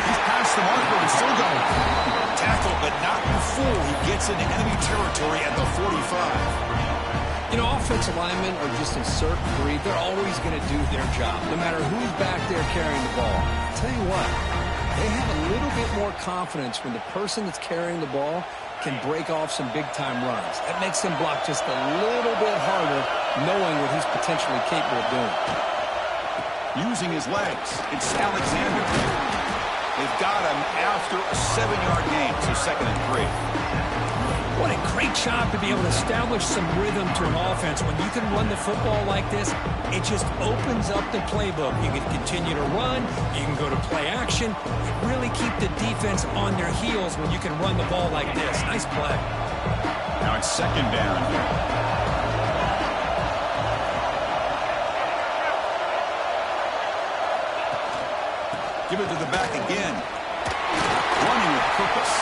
He's past the mark, but he's still going. Tackled, but not before he gets into enemy territory at the 45. You know, offensive linemen are just a certain breed. They're always going to do their job, no matter who's back there carrying the ball. I'll tell you what, they have a little bit more confidence when the person that's carrying the ball can break off some big-time runs. That makes them block just a little bit harder, knowing what he's potentially capable of doing. Using his legs, it's Alexander. They've got him after a 7-yard gain, so 2nd and 3. What a great job to be able to establish some rhythm to an offense. When you can run the football like this, it just opens up the playbook. You can continue to run, you can go to play action, you really keep the defense on their heels when you can run the ball like this. Nice play. Now it's 2nd down here. Give it to the back again. Running with purpose.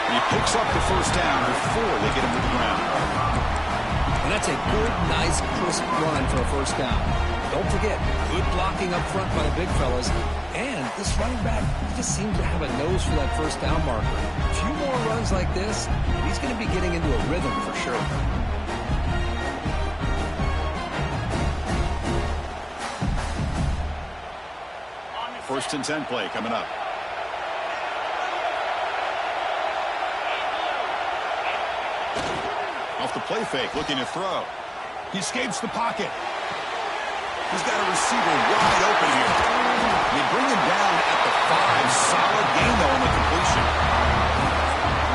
And he picks up the first down before they get him to the ground. And that's a good, nice, crisp run for a first down. Don't forget, good blocking up front by the big fellas. And this running back just seems to have a nose for that first down marker. A few more runs like this, and he's going to be getting into a rhythm for sure. First and 10 play coming up. Off the play fake, looking to throw. He escapes the pocket. He's got a receiver wide open here. They bring him down at the 5. Solid gain, though, on the completion.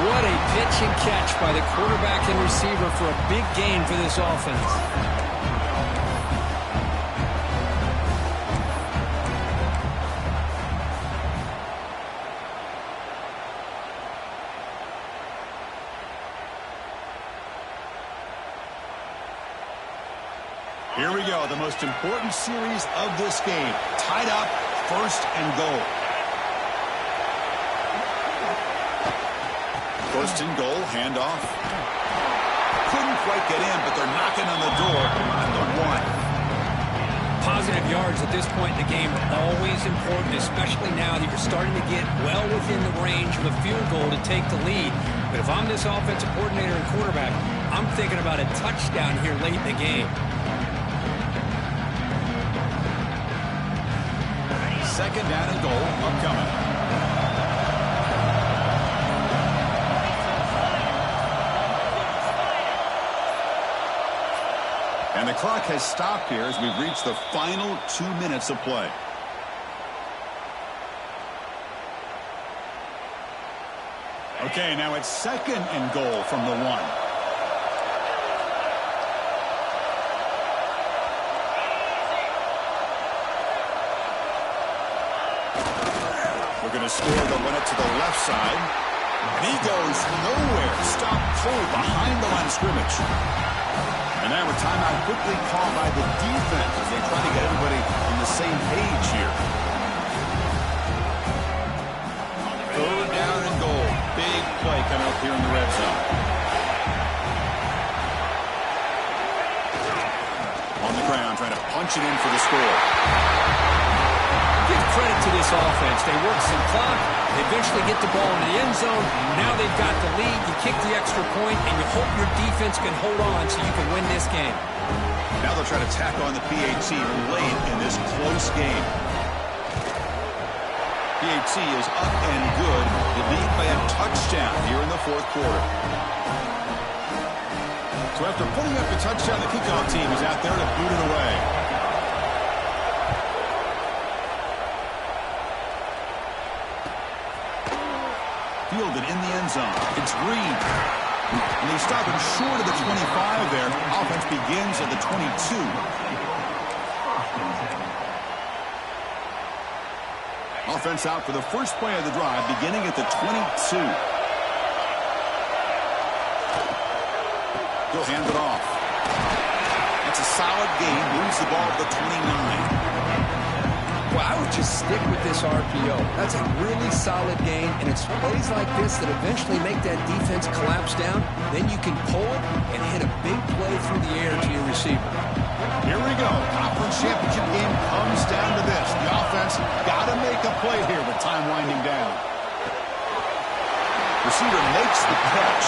What a pitch and catch by the quarterback and receiver for a big gain for this offense. Here we go, the most important series of this game. Tied up, first and goal. First and goal, handoff. Couldn't quite get in, but they're knocking on the door at the 1. Positive yards at this point in the game are always important, especially now that you're starting to get well within the range of a field goal to take the lead. But if I'm this offensive coordinator and quarterback, I'm thinking about a touchdown here late in the game. Second down and goal, upcoming. And the clock has stopped here as we've reached the final 2 minutes of play. Okay, now it's second and goal from the 1. Going to score, they'll run it to the left side. And he goes nowhere. Stop cold behind the line of scrimmage. And now a timeout quickly called by the defense as they try to get everybody on the same page here. Third down and goal. Big play coming up here in the red zone. On the ground, trying to punch it in for the score. Give credit to this offense. They work some clock. They eventually get the ball in the end zone. Now they've got the lead. You kick the extra point, and you hope your defense can hold on so you can win this game. Now they'll try to tack on the PAT late in this close game. PAT is up and good. The lead by a touchdown here in the fourth quarter. So after putting up the touchdown, the kickoff team is out there to boot it away. Fielded in the end zone. It's Reed. And they stop him short of the 25 there. Offense begins at the 22. Offense out for the first play of the drive, beginning at the 22. He'll hand it off. That's a solid gain. Moves the ball to the 29. Well, I would just stick with this RPO. That's a really solid gain, and it's plays like this that eventually make that defense collapse down. Then you can pull it and hit a big play through the air to your receiver. Here we go. Conference championship game comes down to this. The offense got to make a play here with time winding down. Receiver makes the catch.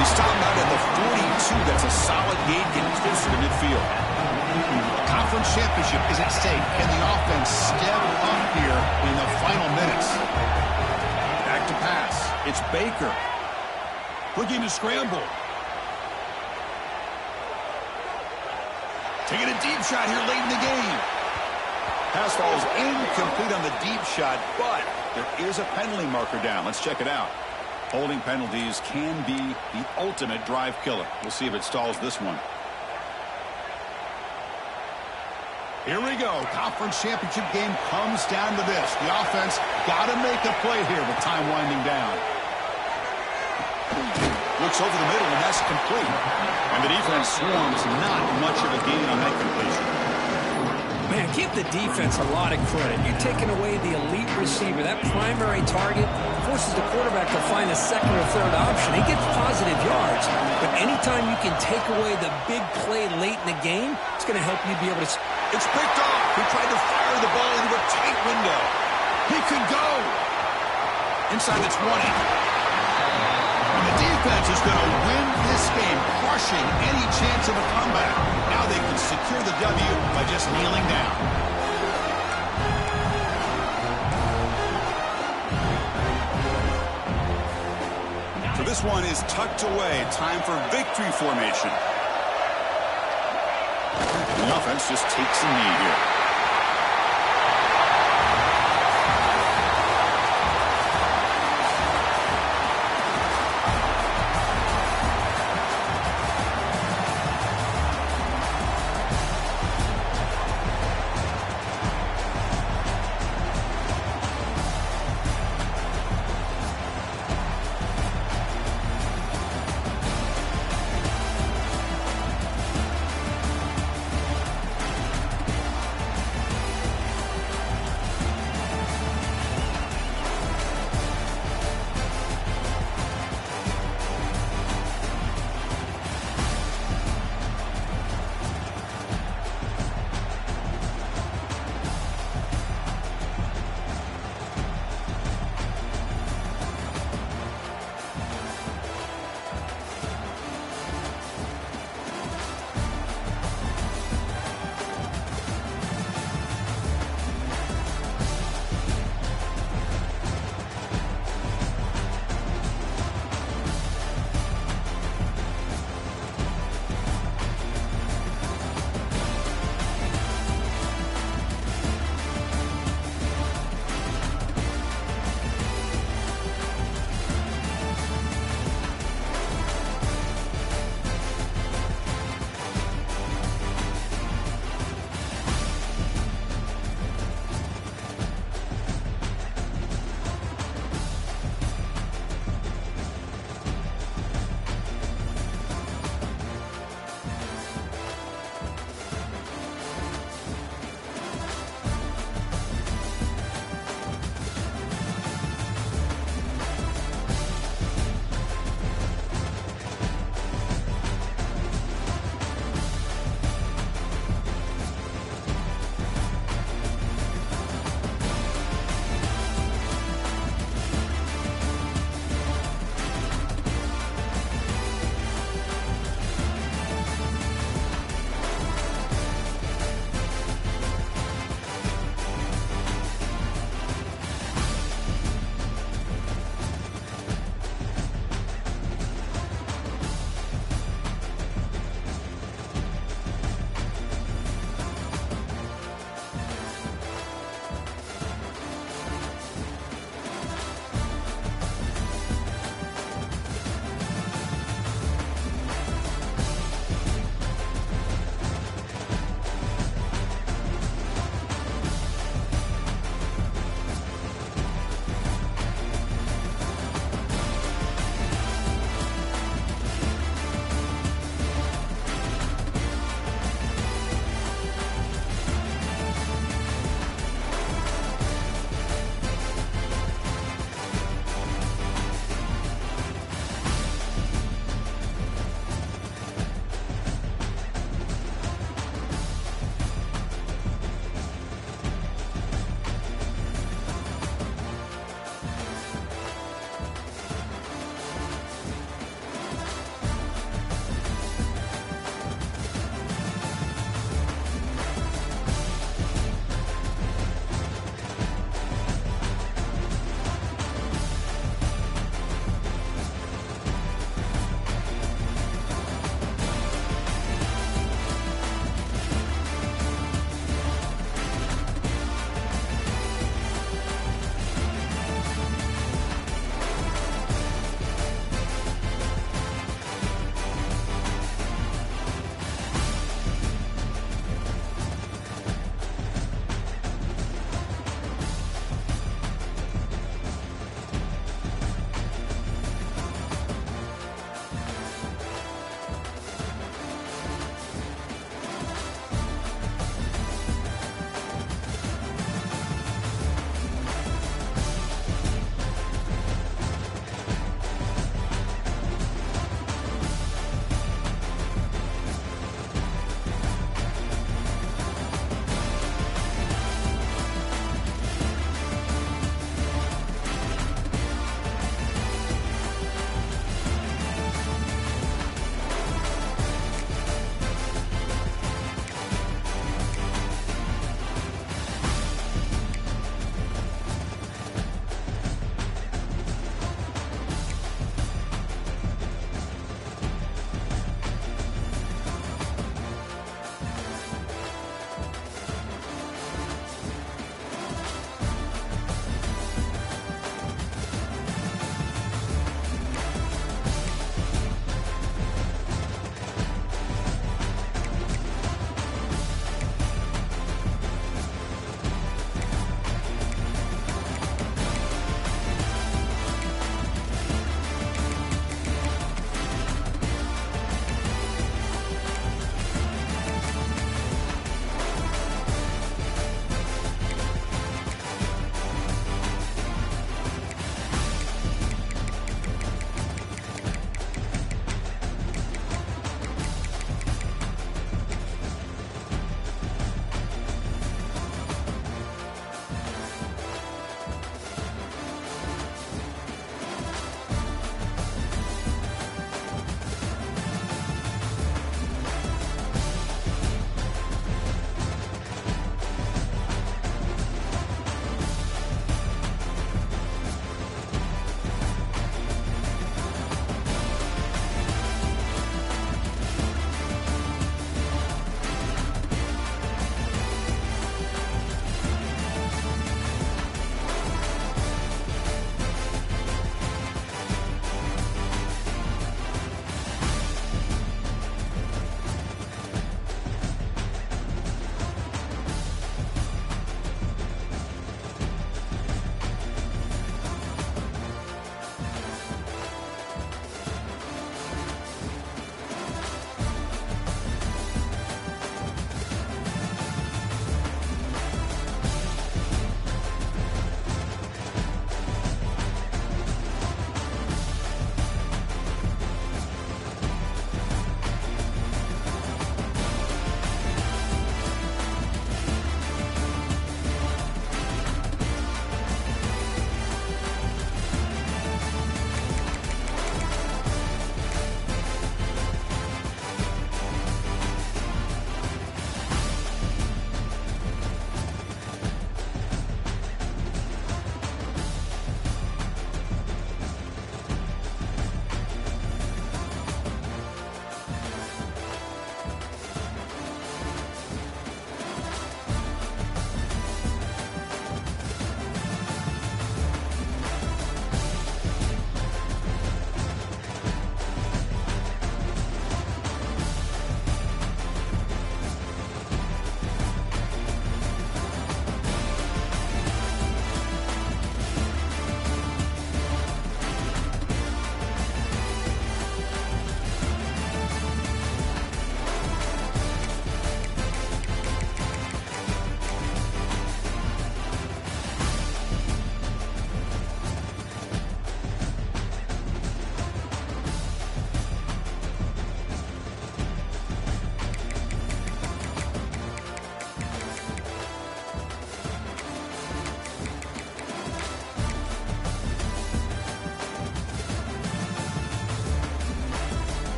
He stopped out at the 42. That's a solid gain, getting closer to midfield. Conference championship is at stake. Can the offense step up here in the final minutes? Back to pass. It's Baker. Looking to scramble. Taking a deep shot here late in the game. Pass falls incomplete on the deep shot, but there is a penalty marker down. Let's check it out. Holding penalties can be the ultimate drive killer. We'll see if it stalls this one. Here we go. Conference championship game comes down to this. The offense got to make a play here with time winding down. Looks over the middle, and that's complete. And the defense swarms. Not much of a gain on that completion. Man, give the defense a lot of credit. You're taking away the elite receiver. That primary target forces the quarterback to find a second or third option. He gets positive yards, but anytime you can take away the big play late in the game, it's going to help you be able to... It's picked off. He tried to fire the ball into a tight window. He could go inside the 20. And the defense is going to win this game, crushing any chance of a comeback. Now they can secure the W by just kneeling down. So this one is tucked away. Time for victory formation. The offense just takes a knee here.